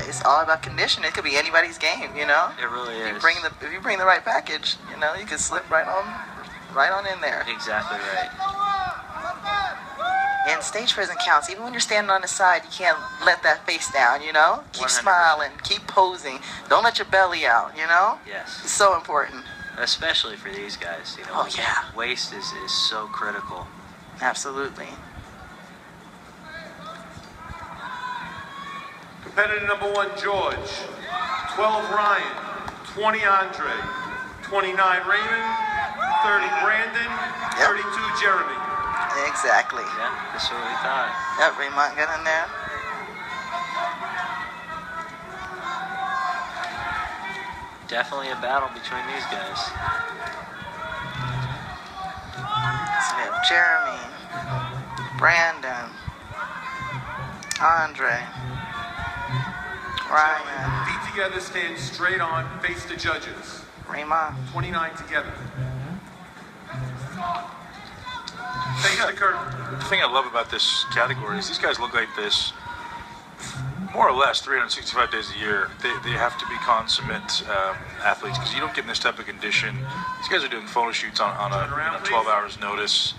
It's all about condition. It could be anybody's game, you know. It really is. If you bring the right package, you know, you can slip right on in there. Exactly right. And stage presence counts. Even when you're standing on the side, you can't let that face down, you know? Keep 100%. smiling. Keep posing. Don't let your belly out, you know? Yes. It's so important. Especially for these guys, you know. Oh, yeah. Waist is so critical. Absolutely. Competitor number 1, George. 12, Ryan. 20, Andre. 29, Raymond. 30, Brandon. 32, Jeremy. Exactly. Yeah, that's what we thought. Yep, Raymond got in there. Definitely a battle between these guys. So we have Jeremy, Brandon, Andre, Ryan, Feet together, stand straight on, face the judges. Raymond. 29 together. Face the curtain. The thing I love about this category is these guys look like this more or less 365 days a year. They have to be consummate athletes because you don't get in this type of condition. These guys are doing photo shoots on a 12 hours notice.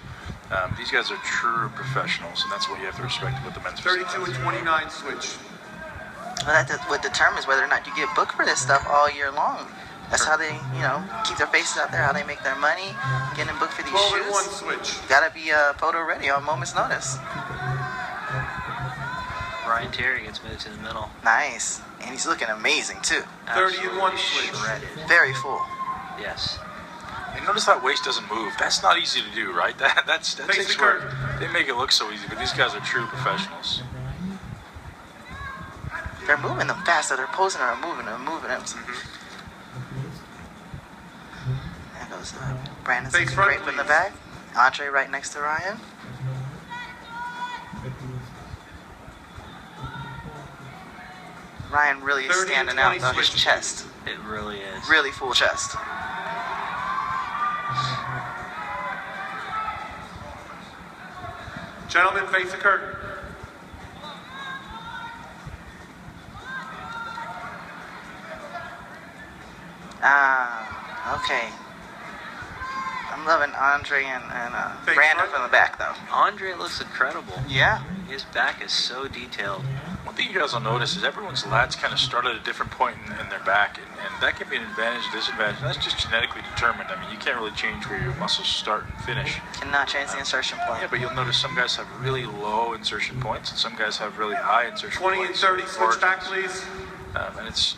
These guys are true professionals, and that's what you have to respect about the men's 32 and 29 switch. Well, that's what determines whether or not you get booked for this stuff all year long. That's how they, you know, keep their faces out there, how they make their money, getting booked for these 12 and 1 shoots. switch. You gotta be photo ready on moment's notice. Ryan Terry gets moved to the middle. Nice. And he's looking amazing, too. 30 and 1 Absolutely switch. shredded. Very full. Yes. And notice that waist doesn't move. That's not easy to do, right? That Face takes the work. curtain. They make it look so easy, but these guys are true professionals. They're moving them faster. They're posing them, moving them. There goes Brandon Face sitting front, right from the please. back. Andre right next to Ryan. Ryan really is 30 and standing out 20 though. His switches. chest. It really is. Really full chest. Gentlemen, face the curtain. Okay. I'm loving Andre and Face Brandon front. from the back though. Andre looks incredible. Yeah. His back is so detailed. One thing you guys will notice is everyone's lats kind of start at a different point in their back, and that can be an advantage, disadvantage. That's just genetically determined. I mean, you can't really change where your muscles start and finish. Cannot change the insertion point. Yeah, but you'll notice some guys have really low insertion points, and some guys have really high insertion 20 points. and 30 switch back, Origins. please. And it's,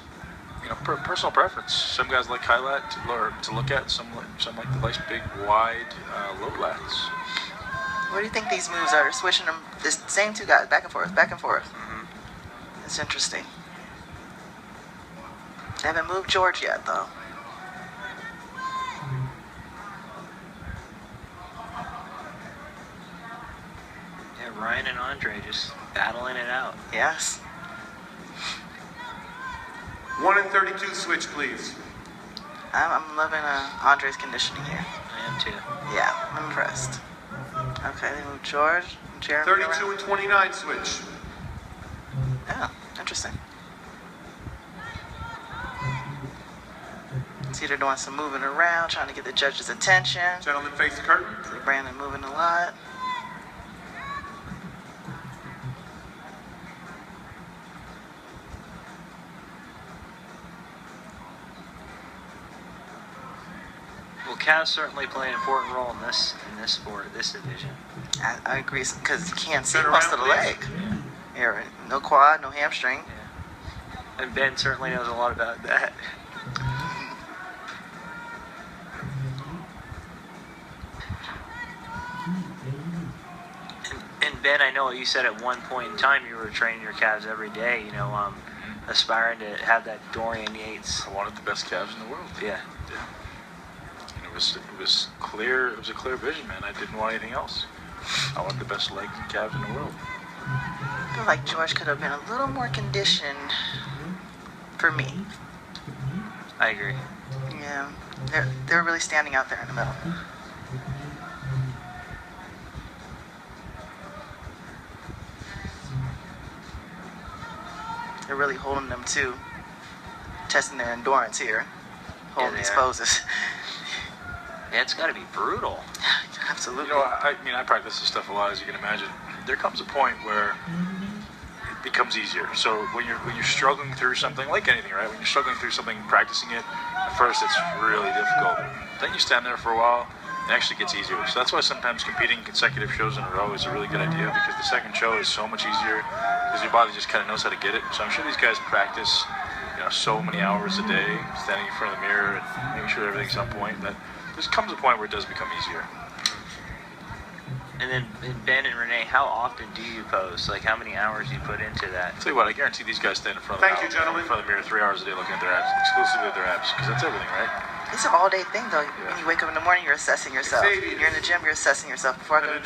you know, personal preference. Some guys like high lat to look at. Some like the nice big wide low lats. What do you think these moves are? Switching them, the same two guys, back and forth, back and forth. It's interesting. They haven't moved George yet, though. Yeah, Ryan and Andre just battling it out. Yes. 1 and 32 switch, please. I'm loving Andre's conditioning here. I am too. Yeah, I'm impressed. Okay, they moved George, Jeremy 32 around. and 29 switch. Yeah, interesting. See, they're doing some moving around, trying to get the judge's attention. Gentlemen, face the curtain. See Brandon moving a lot. Well, calves certainly play an important role in this sport, this division. I agree, because you can't see Turn most of around, the please. leg. Here, no quad, no hamstring. Yeah. And Ben certainly knows a lot about that. And Ben, I know you said at one point in time you were training your calves every day, you know, aspiring to have that Dorian Yates. I wanted the best calves in the world. Yeah. And it was clear. It was a clear vision, man. I didn't want anything else. I wanted the best legs and calves in the world. I feel like George could have been a little more conditioned for me. I agree. Yeah, they're really standing out there in the middle. they're really holding them to testing their endurance here, holding they these are. poses. Yeah, it's got to be brutal. Absolutely. You know, I practice this stuff a lot, as you can imagine. There comes a point where it becomes easier. So when you're struggling through something, like anything, right? When you're struggling through something, practicing it, at first it's really difficult. Then you stand there for a while, it actually gets easier. So that's why sometimes competing consecutive shows in a row is a really good idea, because the second show is so much easier because your body just kind of knows how to get it. So I'm sure these guys practice, so many hours a day, standing in front of the mirror and making sure everything's on point. That there comes a point where it does become easier. And then Ben and Renee, how often do you pose? Like, how many hours do you put into that? I'll tell you what, I guarantee these guys stand in front of Thank you, gentlemen. in front of the mirror 3 hours a day looking at their abs, exclusively at their abs, because that's everything, right? It's an all-day thing, though. When you wake up in the morning, you're assessing yourself. Xavier. You're in the gym, you're assessing yourself. Before I go to